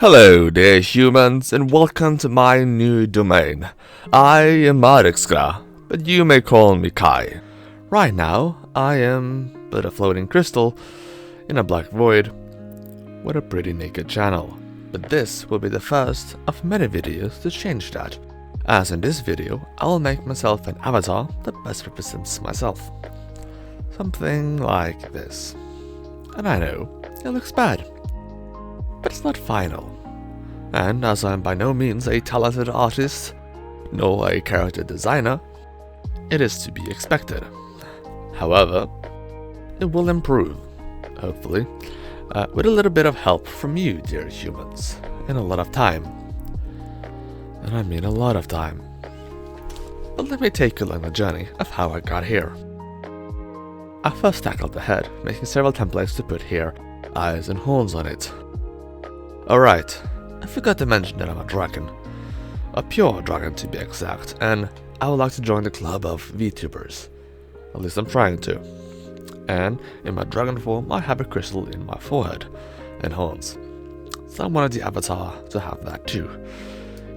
Hello dear humans, and welcome to my new domain. I am Arixgra, but you may call me Kai. Right now, I am but a floating crystal in a black void with a pretty naked channel. But this will be the first of many videos to change that, as in this video I will make myself an avatar that best represents myself. Something like this. And I know, it looks bad, but it's not final. And as I'm by no means a talented artist, nor a character designer, it is to be expected. However, it will improve, hopefully, with a little bit of help from you, dear humans, and a lot of time. And I mean a lot of time. But let me take you along the journey of how I got here. I first tackled the head, making several templates to put hair, eyes and horns on it. Alright, I forgot to mention that I'm a dragon. A pure dragon to be exact, and I would like to join the club of Vtubers. At least I'm trying to. And in my dragon form I have a crystal in my forehead and horns. So I wanted the avatar to have that too,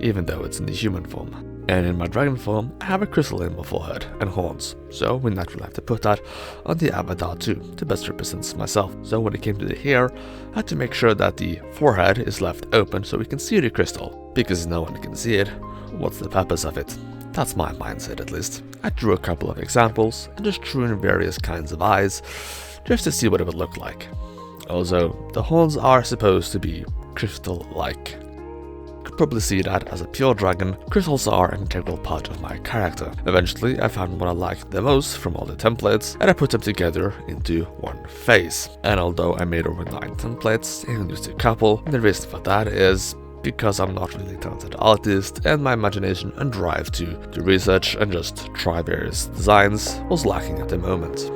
even though it's in the human form. And in my dragon form I have a crystal in my forehead and horns, so we naturally have to put that on the avatar too, to best represent myself. So when it came to the hair, I had to make sure that the forehead is left open so we can see the crystal, because no one can see it. What's the purpose of it? That's my mindset at least. I drew a couple of examples and just drew in various kinds of eyes, just to see what it would look like. Also, the horns are supposed to be crystal-like. Could probably see that as a pure dragon, crystals are an integral part of my character. Eventually, I found what I liked the most from all the templates, and I put them together into one face. And although I made over 9 templates and used a couple, the reason for that is because I'm not really a talented artist, and my imagination and drive to do research and just try various designs was lacking at the moment.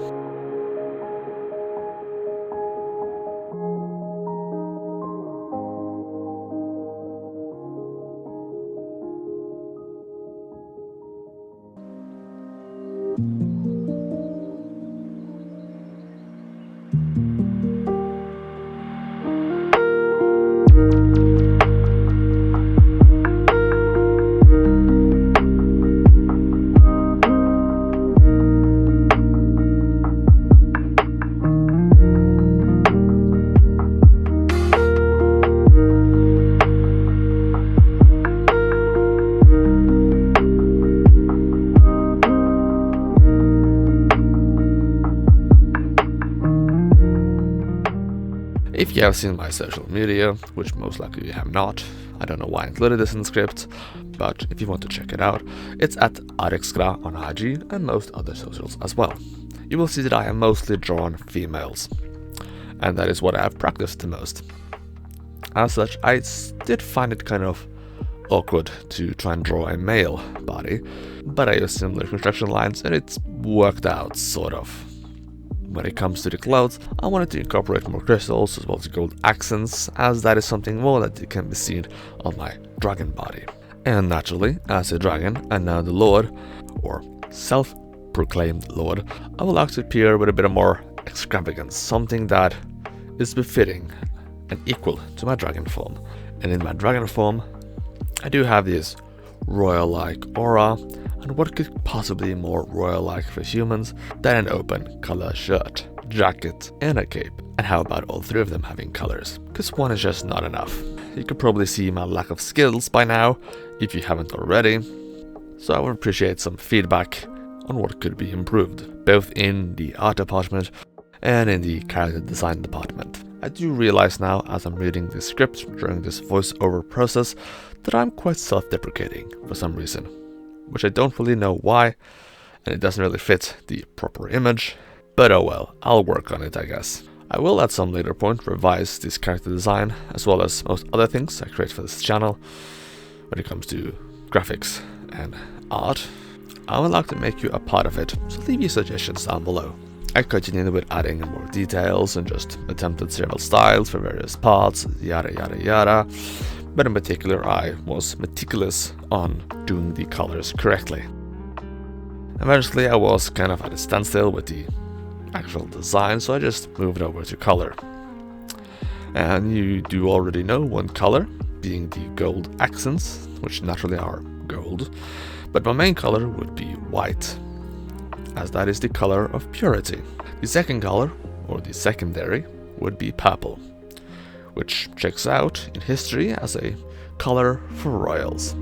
If you have seen my social media, which most likely you have not, I don't know why I included this in the script, but if you want to check it out, it's at Arixgra on IG and most other socials as well. You will see that I have mostly drawn females, and that is what I have practiced the most. As such, I did find it kind of awkward to try and draw a male body, but I used similar construction lines and it's worked out, sort of. When it comes to the clothes, I wanted to incorporate more crystals as well as gold accents, as that is something more that can be seen on my dragon body. And naturally, as a dragon and now the Lord, or self-proclaimed Lord, I would like to appear with a bit of more extravagance, something that is befitting and equal to my dragon form. And in my dragon form, I do have this royal-like aura, and what could possibly be more royal-like for humans than an open color shirt, jacket, and a cape? And how about all 3 of them having colors? Because one is just not enough. You could probably see my lack of skills by now, if you haven't already, so I would appreciate some feedback on what could be improved, both in the art department and in the character design department. I do realize now, as I'm reading the script during this voiceover process, that I'm quite self-deprecating for some reason, which I don't really know why, and it doesn't really fit the proper image, but oh well, I'll work on it I guess. I will at some later point revise this character design, as well as most other things I create for this channel. When it comes to graphics and art, I would like to make you a part of it, so leave your suggestions down below. I continued with adding more details and just attempted several styles for various parts, yada yada yada, but in particular I was meticulous on doing the colors correctly. Eventually I was kind of at a standstill with the actual design, so I just moved over to color. And you do already know one color, being the gold accents, which naturally are gold, but my main color would be white, as that is the color of purity. The second color, or the secondary, would be purple, which checks out in history as a color for royals.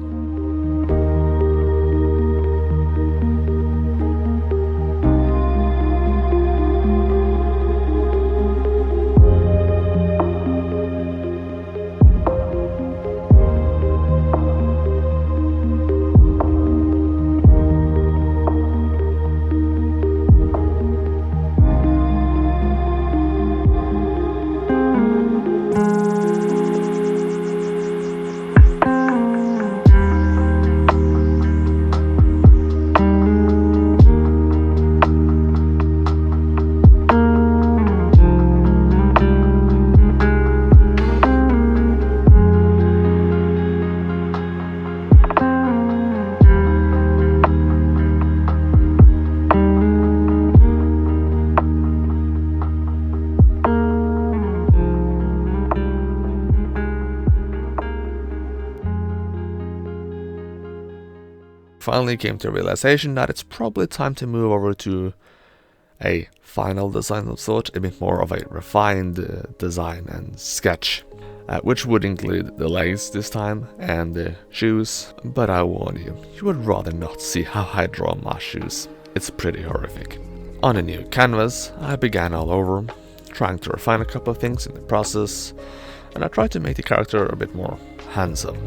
Finally came to a realization that it's probably time to move over to a final design of sort, a bit more of a refined design and sketch, which would include the legs this time and the shoes, but I warn you, you would rather not see how I draw my shoes. It's pretty horrific. On a new canvas, I began all over, trying to refine a couple of things in the process, and I tried to make the character a bit more handsome.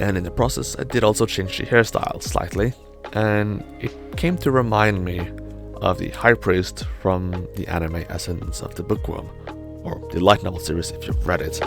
And in the process, I did also change the hairstyle slightly, and it came to remind me of the High Priest from the anime Essence of the Bookworm, or the light novel series if you've read it.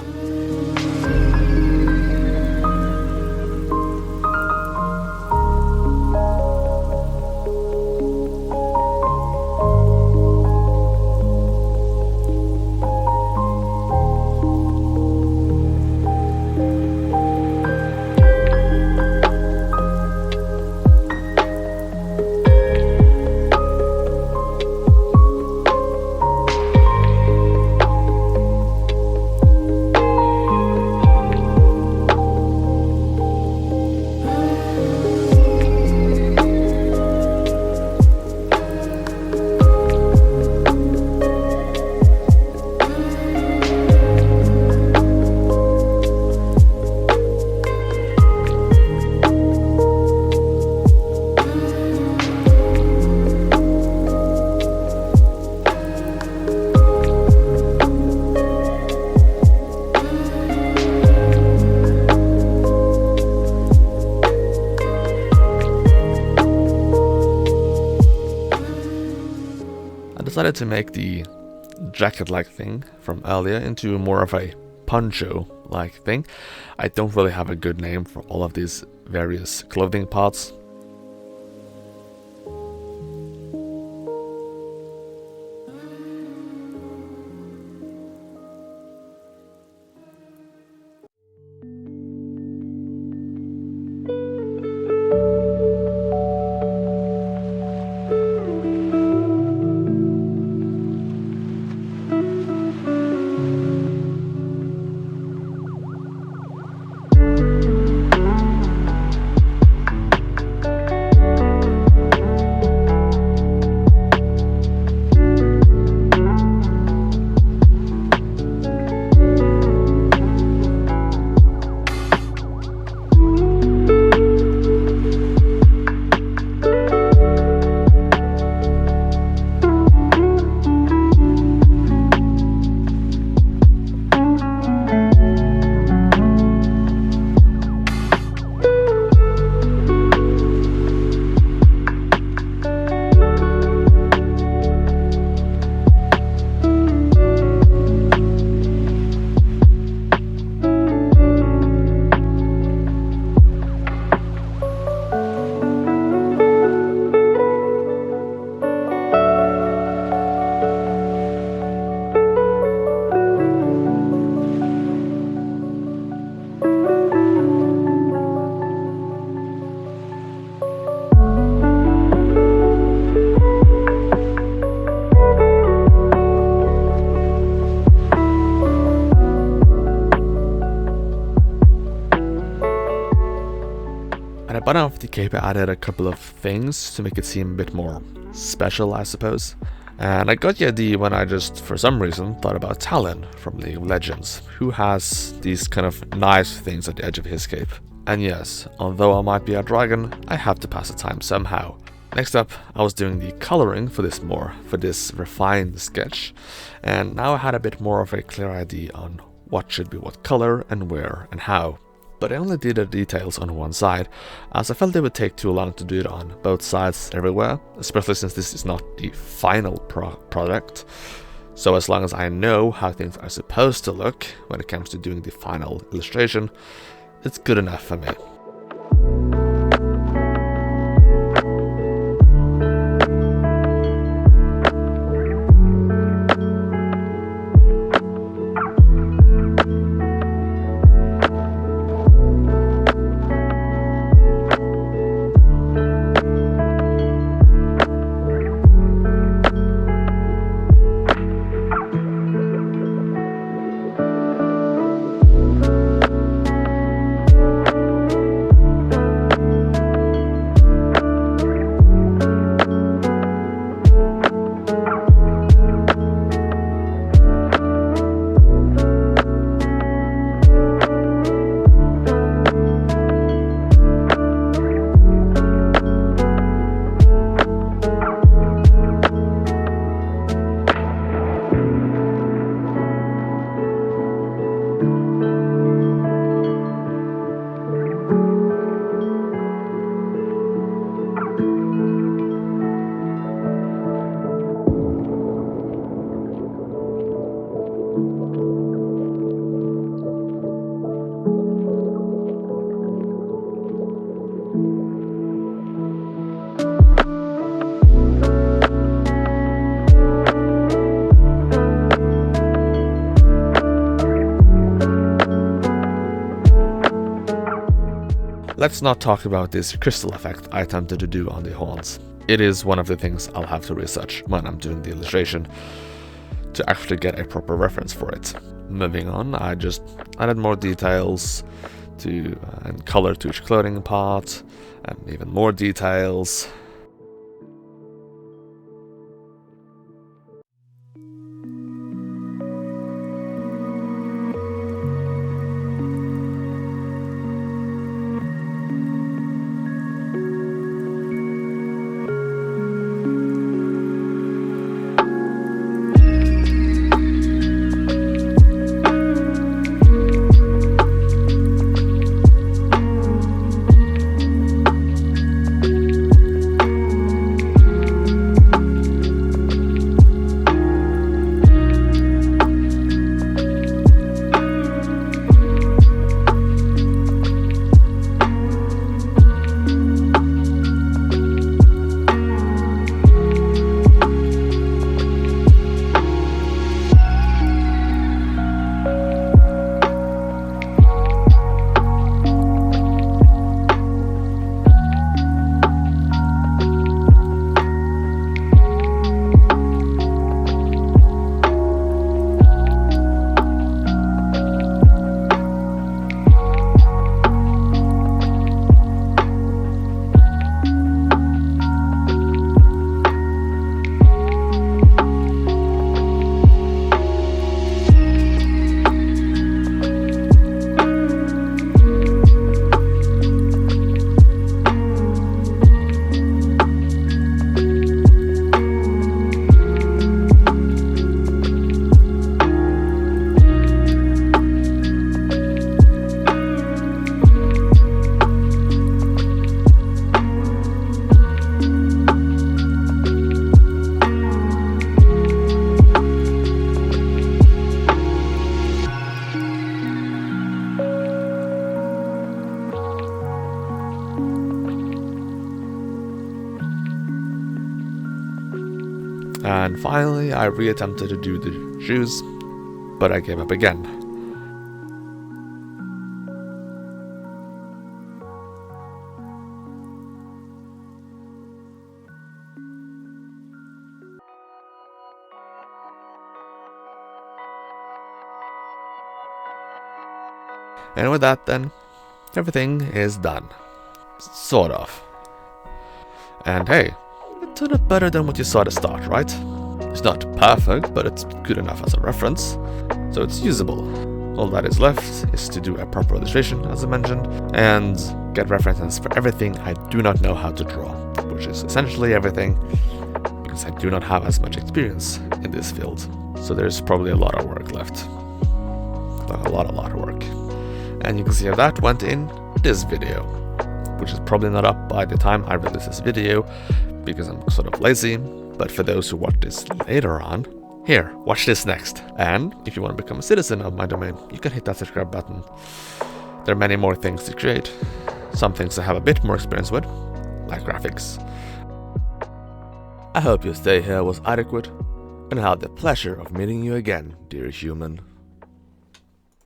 Decided to make the jacket-like thing from earlier into more of a poncho-like thing. I don't really have a good name for all of these various clothing parts. At the bottom of the cape I added a couple of things to make it seem a bit more special, I suppose. And I got the idea when I just, for some reason, thought about Talon from League of Legends, who has these kind of nice things at the edge of his cape. And yes, although I might be a dragon, I have to pass the time somehow. Next up, I was doing the coloring for this refined sketch, and now I had a bit more of a clear idea on what should be what color and where and how. But I only did the details on one side, as I felt it would take too long to do it on both sides everywhere, especially since this is not the final product. So as long as I know how things are supposed to look when it comes to doing the final illustration, it's good enough for me. Let's not talk about this crystal effect I attempted to do on the horns. It is one of the things I'll have to research when I'm doing the illustration to actually get a proper reference for it. Moving on, I just added more details and color to each clothing part, and even more details. And finally, I reattempted to do the shoes, but I gave up again. And with that then, everything is done. Sort of. And hey, it turned out better than what you saw at the start, right? It's not perfect, but it's good enough as a reference, so it's usable. All that is left is to do a proper illustration, as I mentioned, and get references for everything I do not know how to draw, which is essentially everything, because I do not have as much experience in this field. So there's probably a lot of work left. A lot of work. And you can see how that went in this video, which is probably not up by the time I release this video, because I'm sort of lazy, but for those who watch this later on, here, watch this next. And if you want to become a citizen of my domain, you can hit that subscribe button. There are many more things to create. Some things I have a bit more experience with, like graphics. I hope your stay here was adequate, and I had the pleasure of meeting you again, dear human.